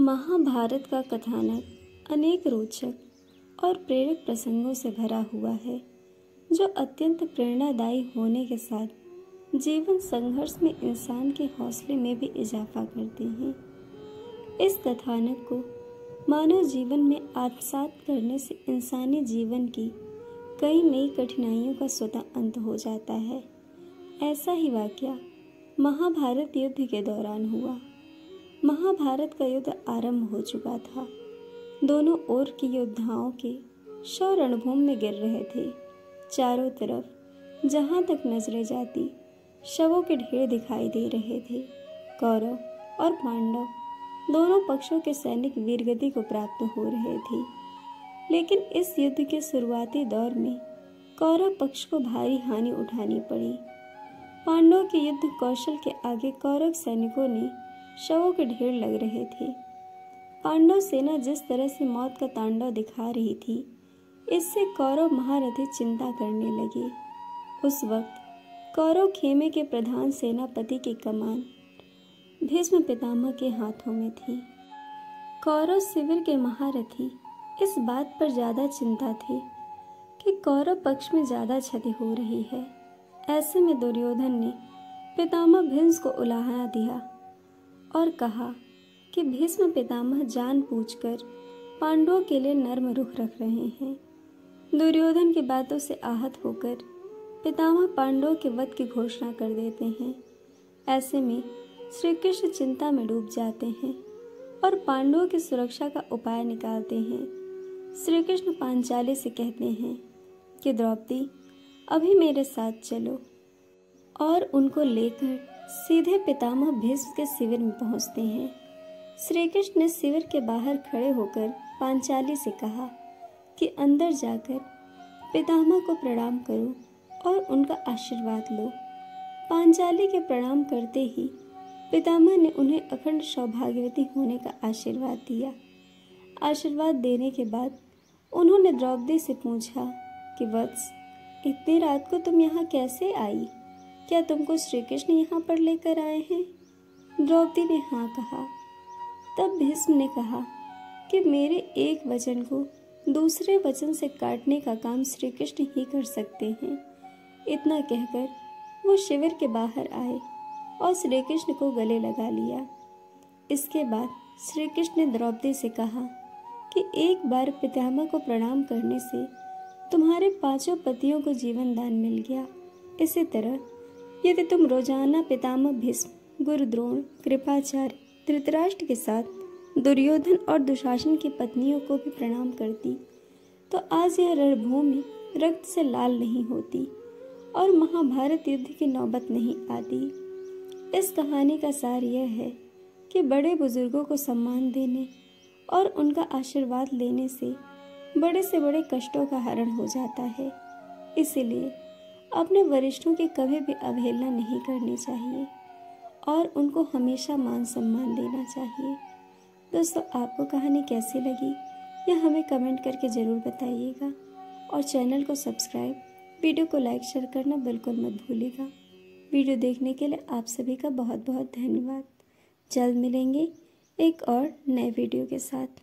महाभारत का कथानक अनेक रोचक और प्रेरक प्रसंगों से भरा हुआ है, जो अत्यंत प्रेरणादायी होने के साथ जीवन संघर्ष में इंसान के हौसले में भी इजाफा करते हैं। इस कथानक को मानव जीवन में आत्मसात करने से इंसानी जीवन की कई नई कठिनाइयों का स्वतः अंत हो जाता है। ऐसा ही वाकया महाभारत युद्ध के दौरान हुआ। महाभारत का युद्ध आरंभ हो चुका था। दोनों ओर के योद्धाओं के शव रणभूमि में गिर रहे थे। चारों तरफ जहां तक नजरें जाती शवों के ढेर दिखाई दे रहे थे। कौरव और पांडव दोनों पक्षों के सैनिक वीरगति को प्राप्त हो रहे थे, लेकिन इस युद्ध के शुरुआती दौर में कौरव पक्ष को भारी हानि उठानी पड़ी। पांडवों के युद्ध कौशल के आगे कौरव सैनिकों ने शवों के ढेर लग रहे थे। पांडव सेना जिस तरह से मौत का तांडव दिखा रही थी, इससे कौरव महारथी चिंता करने लगे। उस वक्त कौरव खेमे के प्रधान सेनापति की कमान भीष्म पितामह के हाथों में थी। कौरव शिविर के महारथी इस बात पर ज्यादा चिंता थे कि कौरव पक्ष में ज्यादा क्षति हो रही है। ऐसे में दुर्योधन ने पितामह भीष्म को उलाहना दिया और कहा कि भीष्म पितामह जानबूझकर पांडवों के लिए नर्म रुख रख रहे हैं। दुर्योधन की बातों से आहत होकर पितामह पांडवों के वध की घोषणा कर देते हैं। ऐसे में श्री कृष्ण चिंता में डूब जाते हैं और पांडवों की सुरक्षा का उपाय निकालते हैं। श्री कृष्ण पांचाली से कहते हैं कि द्रौपदी अभी मेरे साथ चलो, और उनको लेकर सीधे पितामह भीष्म के शिविर में पहुंचते हैं। श्री कृष्ण ने शिविर के बाहर खड़े होकर पांचाली से कहा कि अंदर जाकर पितामह को प्रणाम करो और उनका आशीर्वाद लो। पांचाली के प्रणाम करते ही पितामह ने उन्हें अखंड सौभाग्यवती होने का आशीर्वाद दिया। आशीर्वाद देने के बाद उन्होंने द्रौपदी से पूछा कि वत्स, इतनी रात को तुम यहाँ कैसे आई? क्या तुमको श्री कृष्ण यहाँ पर लेकर आए हैं? द्रौपदी ने हाँ कहा। तब भीष्म ने कहा कि मेरे एक वचन को दूसरे वचन से काटने का काम श्री कृष्ण ही कर सकते हैं। इतना कहकर वो शिविर के बाहर आए और श्री कृष्ण को गले लगा लिया। इसके बाद श्री कृष्ण ने द्रौपदी से कहा कि एक बार पितामह को प्रणाम करने से तुम्हारे 5 पतियों को जीवन दान मिल गया। इसी तरह यदि तुम रोजाना पितामह भीष्म, गुरु द्रोण, कृपाचार्य, धृतराष्ट्र के साथ दुर्योधन और दुशासन की पत्नियों को भी प्रणाम करती, तो आज यह रणभूमि रक्त से लाल नहीं होती और महाभारत युद्ध की नौबत नहीं आती। इस कहानी का सार यह है कि बड़े बुजुर्गों को सम्मान देने और उनका आशीर्वाद लेने से बड़े से बड़े कष्टों का हरण हो जाता है। इसीलिए अपने वरिष्ठों की कभी भी अवहेलना नहीं करनी चाहिए और उनको हमेशा मान सम्मान देना चाहिए। दोस्तों, आपको कहानी कैसी लगी यह हमें कमेंट करके ज़रूर बताइएगा और चैनल को सब्सक्राइब, वीडियो को लाइक शेयर करना बिल्कुल मत भूलिएगा। वीडियो देखने के लिए आप सभी का बहुत बहुत धन्यवाद। जल्द मिलेंगे एक और नए वीडियो के साथ।